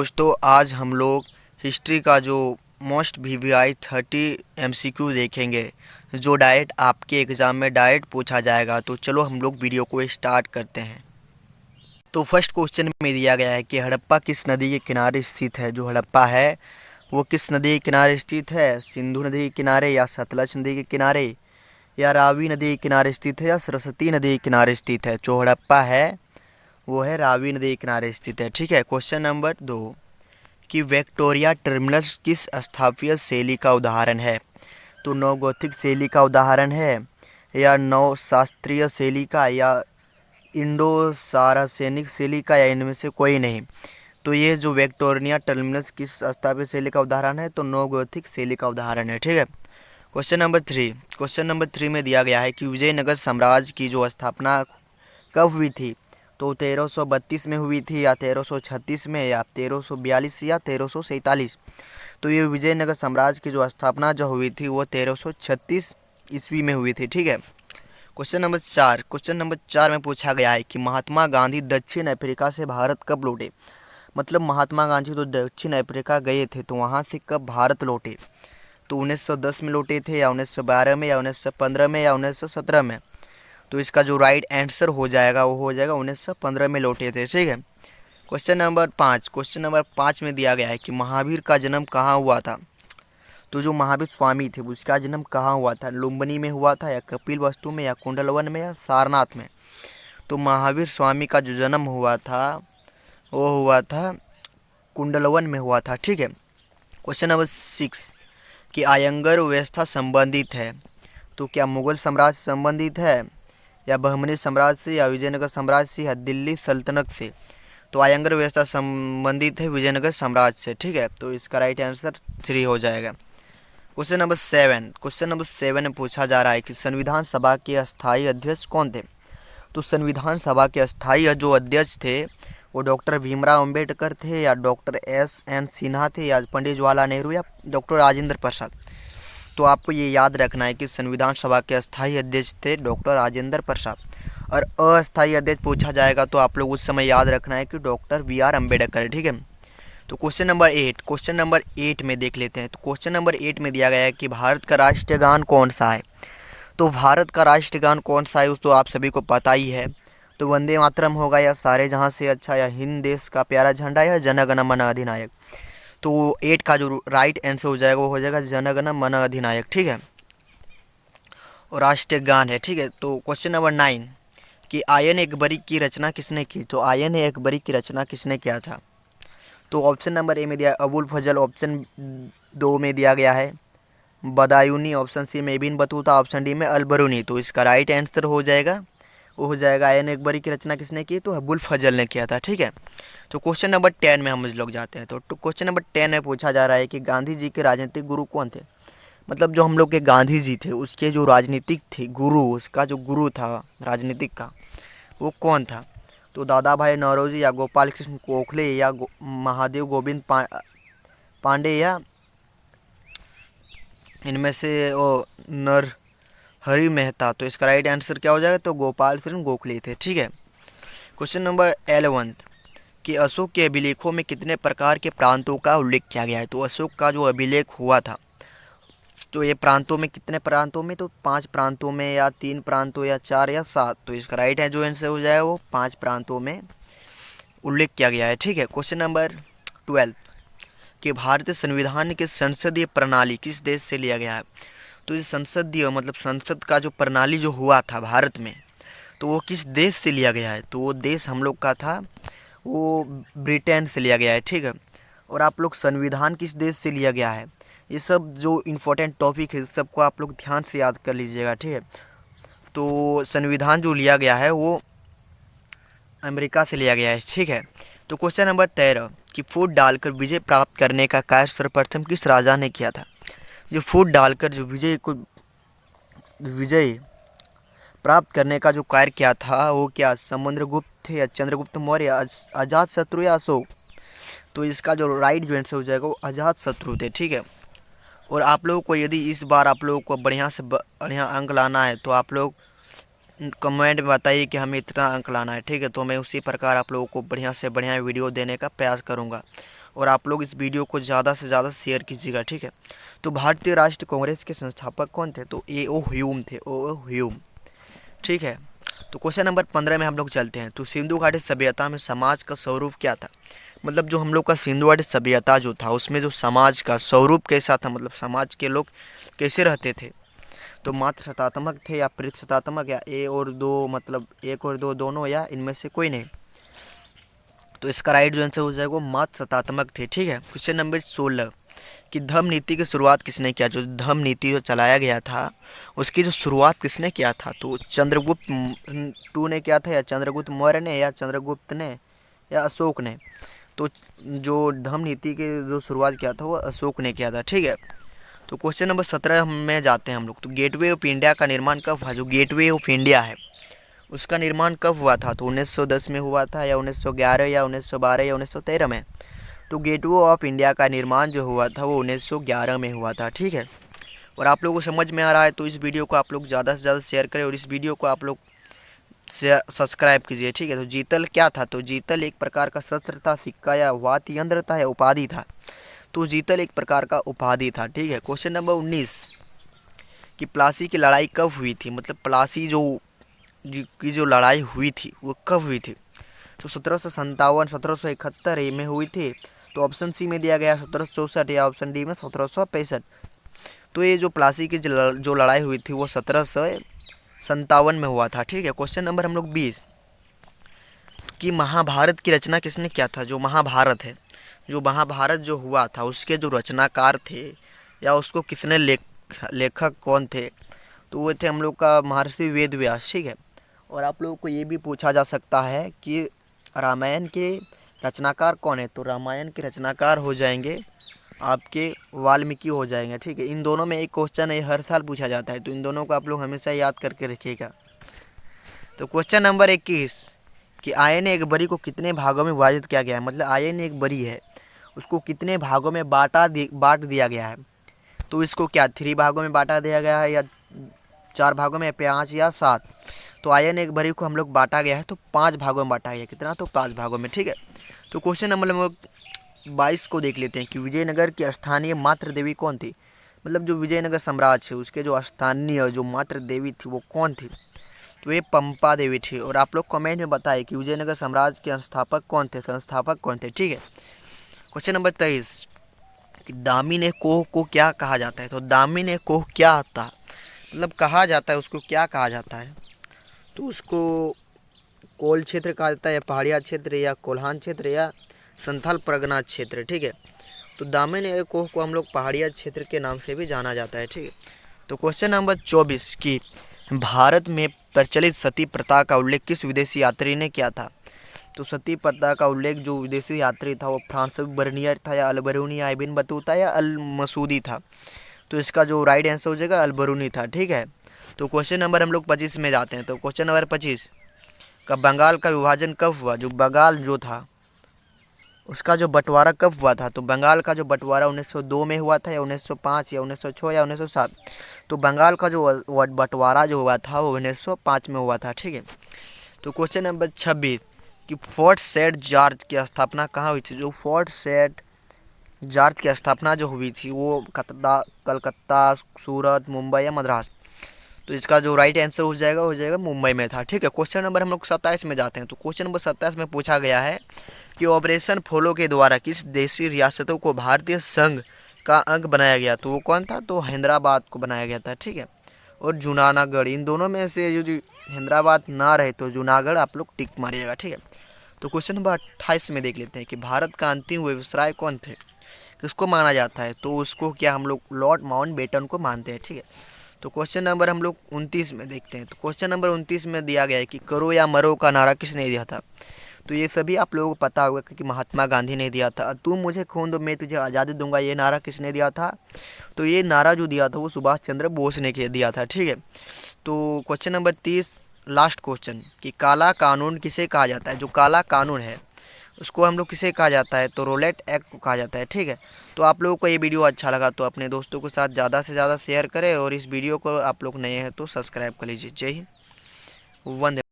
दोस्तों, आज हम लोग हिस्ट्री का जो मोस्ट वीवीआई 30 एमसीक्यू देखेंगे, जो डायरेक्ट आपके एग्ज़ाम में डायरेक्ट पूछा जाएगा। तो चलो हम लोग वीडियो को स्टार्ट करते हैं। तो फर्स्ट क्वेश्चन में दिया गया है कि हड़प्पा किस नदी के किनारे स्थित है। जो हड़प्पा है वो किस नदी के किनारे स्थित है? सिंधु नदी के किनारे, या सतलज नदी के किनारे, या रावी नदी के किनारे स्थित है, या सरस्वती नदी के किनारे स्थित है। जो हड़प्पा है वो है रावी नदी के किनारे स्थित है। ठीक है। क्वेश्चन नंबर 2 कि विक्टोरिया टर्मिनस किस स्थापत्य शैली का उदाहरण है? तो नव गॉथिक शैली का उदाहरण है, या नव शास्त्रीय शैली का, या इंडो सारासेनिक शैली का, या इनमें से कोई नहीं। तो ये जो विक्टोरिया टर्मिनस किस स्थापत्य शैली का उदाहरण है? तो नव गॉथिक शैली का उदाहरण है। ठीक है। क्वेश्चन नंबर 3 में दिया गया है कि विजयनगर साम्राज्य की जो स्थापना कब हुई थी? तो 1332 में हुई थी, या 1336 में, या 1342, या 1347। तो ये विजयनगर साम्राज्य की जो स्थापना जो हुई थी वो 1336 ईस्वी में हुई थी। ठीक है। क्वेश्चन नंबर 4 में पूछा गया है कि महात्मा गांधी दक्षिण अफ्रीका से भारत कब लौटे? मतलब महात्मा गांधी तो दक्षिण अफ्रीका गए थे, तो वहाँ से कब भारत लौटे? तो 1910 में लौटे थे, या 1912 में, या 1915 में, या 1917 में। तो इसका जो राइट आंसर हो जाएगा वो हो जाएगा 1915 में लौटे थे। ठीक है। क्वेश्चन नंबर 5 में दिया गया है कि महावीर का जन्म कहाँ हुआ था? तो जो महावीर स्वामी थे उसका जन्म कहाँ हुआ था? लुम्बिनी में हुआ था, या कपिलवस्तु में, या कुंडलवन में, या सारनाथ में। तो महावीर स्वामी का जो जन्म हुआ था वो हुआ था कुंडलवन में हुआ था। ठीक है। क्वेश्चन नंबर 6 कि आयंगर व्यवस्था संबंधित है। तो क्या मुगल साम्राज्य से संबंधित है, या बहमनी साम्राज्य से, या विजयनगर साम्राज्य से, या दिल्ली सल्तनत से? तो आयंगर व्यवस्था संबंधित है विजयनगर साम्राज्य से। ठीक है। तो इसका राइट आंसर 3 हो जाएगा। क्वेश्चन नंबर 7 में पूछा जा रहा है कि संविधान सभा के अस्थायी अध्यक्ष कौन थे? तो संविधान सभा के अस्थायी जो अध्यक्ष थे वो डॉक्टर भीमराव अंबेडकर थे, या डॉक्टर एस.एन. सिन्हा थे, या पंडित जवाहरलाल नेहरू, या डॉक्टर राजेंद्र प्रसाद। तो आपको ये याद रखना है कि संविधान सभा के अस्थायी अध्यक्ष थे डॉक्टर राजेंद्र प्रसाद, और अस्थायी अध्यक्ष पूछा जाएगा तो आप लोग उस समय याद रखना है कि डॉक्टर बी.आर. अम्बेडकर। ठीक है। तो क्वेश्चन नंबर 8 में देख लेते हैं। तो क्वेश्चन नंबर 8 में दिया गया है कि भारत का राष्ट्रीय गान कौन सा है? तो भारत का राष्ट्रीय गान कौन सा है उस तो आप सभी को पता ही है। तो वंदे मातरम होगा, या सारे जहाँ से अच्छा, या हिंद देश का प्यारा झंडा, या जन गण मन अधिनायक। तो 8 का जो राइट आंसर हो जाएगा वो हो जाएगा जन गण मन अधिनायक। ठीक है। और राष्ट्रीय गान है। ठीक है। तो क्वेश्चन नंबर 9 कि आयन अकबरी की रचना किसने की? तो आयन अकबरी की रचना किसने किया था? तो ऑप्शन नंबर ए में दिया अबुल फजल, ऑप्शन 2 में दिया गया है बदायूनी, ऑप्शन सी में इब्न बतूता, ऑप्शन डी में अलबरूनी। तो इसका राइट आंसर हो जाएगा वो हो जाएगा आयन अकबरी की रचना किसने की? तो अबुल फजल ने किया था। ठीक है। तो क्वेश्चन नंबर 10 में हम लोग जाते हैं। तो क्वेश्चन नंबर 10 में पूछा जा रहा है कि गांधी जी के राजनीतिक गुरु कौन थे? मतलब जो हम लोग के गांधी जी थे उसके जो राजनीतिक थे गुरु, उसका जो गुरु था राजनीतिक का वो कौन था? तो दादा भाई नौरोजी, या गोपाल कृष्ण गोखले, या महादेव गोविंद पांडे, या इनमें से वो नरहरि मेहता। तो इसका राइट आंसर क्या हो जाएगा? तो गोपाल कृष्ण गोखले थे। ठीक है। क्वेश्चन नंबर 11 कि अशोक के अभिलेखों में कितने प्रकार के प्रांतों का उल्लेख किया गया है? तो अशोक का जो अभिलेख हुआ था तो ये प्रांतों में कितने प्रांतों में? तो 5 प्रांतों में, या 3 प्रांतों, या 4, या 7। तो इसका राइट है जो आंसर हो जाए वो 5 प्रांतों में उल्लेख किया गया है। ठीक है। क्वेश्चन नंबर 12 कि भारतीय संविधान की संसदीय प्रणाली किस देश से लिया गया है? तो ये संसदीय मतलब संसद का जो प्रणाली जो हुआ था भारत में तो वो किस देश से लिया गया है? तो वो देश हम लोग का था वो ब्रिटेन से लिया गया है। ठीक है। और आप लोग संविधान किस देश से लिया गया है ये सब जो इम्पोर्टेंट टॉपिक है इस सबको आप लोग ध्यान से याद कर लीजिएगा। ठीक है। तो संविधान जो लिया गया है वो अमेरिका से लिया गया है। ठीक है। तो क्वेश्चन नंबर 13 कि फूट डालकर विजय प्राप्त करने का कार्य सर्वप्रथम किस राजा ने किया था? जो फूट डालकर जो विजय प्राप्त करने का जो कार्य किया था वो क्या समुद्रगुप्त थे, या चंद्रगुप्त मौर्य, अजात शत्रु, या अशोक? तो इसका जो राइट जो आंसर हो जाएगा वो अजात शत्रु थे। ठीक है। और आप लोगों को यदि इस बार आप लोगों को बढ़िया से बढ़िया अंक लाना है तो आप लोग कमेंट में बताइए कि हमें इतना अंक लाना है। ठीक है। तो मैं उसी प्रकार आप लोगों को बढ़िया से बढ़िया वीडियो देने का प्रयास करूँगा। और आप लोग इस वीडियो को ज़्यादा से ज़्यादा शेयर कीजिएगा, ठीक है। तो भारतीय राष्ट्रीय कांग्रेस के संस्थापक कौन थे? तो A.O. ह्यूम थे, O.O. ह्यूम, ठीक है। तो क्वेश्चन नंबर 15 में हम लोग चलते हैं। तो सिंधु घाटी सभ्यता में समाज का स्वरूप क्या था? मतलब जो हम लोग का सिंधु घाटी सभ्यता जो था उसमें जो समाज का स्वरूप कैसा था, मतलब समाज के लोग कैसे रहते थे? तो मात्र शतात्मक थे या पृथ शतात्मक या ए और दो, मतलब एक और दो दोनों, या इनमें से कोई नहीं? तो इसका राइट जो आंसर हो जाएगा वो मात्र शतात्मक थे, ठीक है। क्वेश्चन नंबर 16 कि धम्म नीति की शुरुआत किसने किया? जो धम्म नीति जो चलाया गया था उसकी जो शुरुआत किसने किया था? तो चंद्रगुप्त टू ने किया था, या चंद्रगुप्त मौर्य ने, या चंद्रगुप्त ने, या अशोक ने? तो जो धम्म नीति की जो शुरुआत किया था वो अशोक ने किया था, ठीक है। तो क्वेश्चन नंबर 17 में जाते हैं हम लोग। तो गेटवे ऑफ इंडिया का निर्माण कब हुआ? जो गेटवे ऑफ इंडिया है उसका निर्माण कब हुआ था? तो 1910 में हुआ था, या 1911, या 1912, या 1913 में? तो गेटवे ऑफ इंडिया का निर्माण जो हुआ था वो 1911 में हुआ था, ठीक है। और आप लोगों को समझ में आ रहा है तो इस वीडियो को आप लोग ज़्यादा से ज़्यादा शेयर करें और इस वीडियो को आप लोग सब्सक्राइब कीजिए, ठीक है। तो जीतल क्या था? तो जीतल एक प्रकार का शस्त्र था, सिक्का या वाद्य यंत्र था, या उपाधि था? तो जीतल एक प्रकार का उपाधि था, ठीक है। क्वेश्चन नंबर 19 कि प्लासी की लड़ाई कब हुई थी? मतलब प्लासी की जो लड़ाई हुई थी वो कब हुई थी? तो 1757, 1771 में हुई थी। तो ऑप्शन सी में दिया गया 1764, या ऑप्शन डी में 1765। तो ये जो प्लासी की जो लड़ाई हुई थी वो 1757 में हुआ था, ठीक है। क्वेश्चन नंबर हम लोग 20 कि महाभारत की रचना किसने किया था? जो महाभारत है, जो महाभारत जो हुआ था उसके जो रचनाकार थे या उसको किसने लेखक कौन थे? तो वो थे हम लोग का महर्षि वेद व्यास, ठीक है। और आप लोगों को ये भी पूछा जा सकता है कि रामायण के रचनाकार कौन है? तो रामायण के रचनाकार हो जाएंगे आपके वाल्मीकि हो जाएंगे, ठीक है। इन दोनों में एक क्वेश्चन है, हर साल पूछा जाता है, तो इन दोनों को आप लोग हमेशा याद करके रखिएगा। तो क्वेश्चन नंबर 21 कि आयन एक बरी को कितने भागों में विभाजित किया गया है? मतलब आयन एक बरी है उसको कितने भागों में बांट दिया गया है? तो इसको क्या 3 भागों में बांटा दिया गया है, या 4 भागों में, 5 या 7? तो आयन एक बरी को हम लोग बांटा गया है तो 5 भागों में बांटा गया। कितना? तो 5 भागों में, ठीक है। तो क्वेश्चन नंबर हम लोग 22 को देख लेते हैं कि विजयनगर की स्थानीय मातृ देवी कौन थी? मतलब जो विजयनगर साम्राज्य है उसके जो स्थानीय जो मातृ देवी थी वो कौन थी? तो ये पंपा देवी थी। और आप लोग कमेंट में बताइए कि विजयनगर साम्राज्य के संस्थापक कौन थे, ठीक है। क्वेश्चन नंबर 23 कि दामिनी कोह को क्या कहा जाता है? तो दामिनी कोह क्या आता है? मतलब कहा जाता है उसको क्या कहा जाता है? तो उसको कोल क्षेत्र कहा जाता है, या पहाड़िया क्षेत्र, या कोल्हान क्षेत्र, या संथाल परगना क्षेत्र, ठीक है। तो दामिनी कोह को हम लोग पहाड़िया क्षेत्र के नाम से भी जाना जाता है, ठीक है। तो क्वेश्चन नंबर 24 की भारत में प्रचलित सती प्रथा का उल्लेख किस विदेशी यात्री ने किया था? तो सती प्रथा का उल्लेख जो विदेशी यात्री था वो फ्रांस बर्नियर था, या अल-बरूनी, या इब्न बतूता, या अल मसूदी था? तो इसका जो राइट आंसर हो जाएगा अल-बरूनी था, ठीक है। तो क्वेश्चन नंबर हम लोग 25 में जाते हैं। तो क्वेश्चन नंबर 25 का बंगाल का विभाजन कब हुआ? जो बंगाल जो था उसका जो बंटवारा कब हुआ था? तो बंगाल का जो बंटवारा 1902 में हुआ था, या 1905, या 1906, या 1907? तो बंगाल का जो बंटवारा जो हुआ था वो 1905 में हुआ था, ठीक है। तो क्वेश्चन नंबर 26 कि फोर्ट सेंट जॉर्ज की स्थापना कहाँ हुई थी? जो फोर्ट सेंट जॉर्ज की स्थापना जो हुई थी वो कलकत्ता, सूरत, मुंबई, या मद्रास? तो इसका जो राइट आंसर हो जाएगा मुंबई में था, ठीक है। क्वेश्चन नंबर हम लोग 27 में जाते हैं। तो क्वेश्चन नंबर 27 में पूछा गया है कि ऑपरेशन फोलो के द्वारा किस देशी रियासतों को भारतीय संघ का अंग बनाया गया? तो वो कौन था? तो हैदराबाद को बनाया गया था, ठीक है। और जूनागढ़, इन दोनों में से यदि हैदराबाद ना रहे तो जूनागढ़ आप लोग टिक मारिएगा, ठीक है। तो क्वेश्चन नंबर 28 में देख लेते हैं कि भारत का अंतिम वायसराय कौन थे, किसको माना जाता है? तो उसको क्या हम लोग लॉर्ड माउंटबेटन को मानते हैं, ठीक है। तो क्वेश्चन नंबर हम लोग 29 में देखते हैं। तो क्वेश्चन नंबर 29 में दिया गया है कि करो या मरो का नारा किसने दिया था? तो ये सभी आप लोगों को पता होगा कि महात्मा गांधी ने दिया था। तुम मुझे खून दो मैं तुझे आज़ादी दूंगा, ये नारा किसने दिया था? तो ये नारा जो दिया था वो सुभाष चंद्र बोस ने दिया था, ठीक है। तो क्वेश्चन नंबर 30 लास्ट क्वेश्चन कि काला कानून किसे कहा जाता है? जो काला कानून है उसको हम लोग किसे कहा जाता है? तो रोलेट एक्ट को कहा जाता है, ठीक है। तो आप लोगों को ये वीडियो अच्छा लगा तो अपने दोस्तों के साथ ज़्यादा से ज़्यादा शेयर करें और इस वीडियो को आप लोग नए हैं तो सब्सक्राइब कर लीजिए। जय हिंद, वंदे।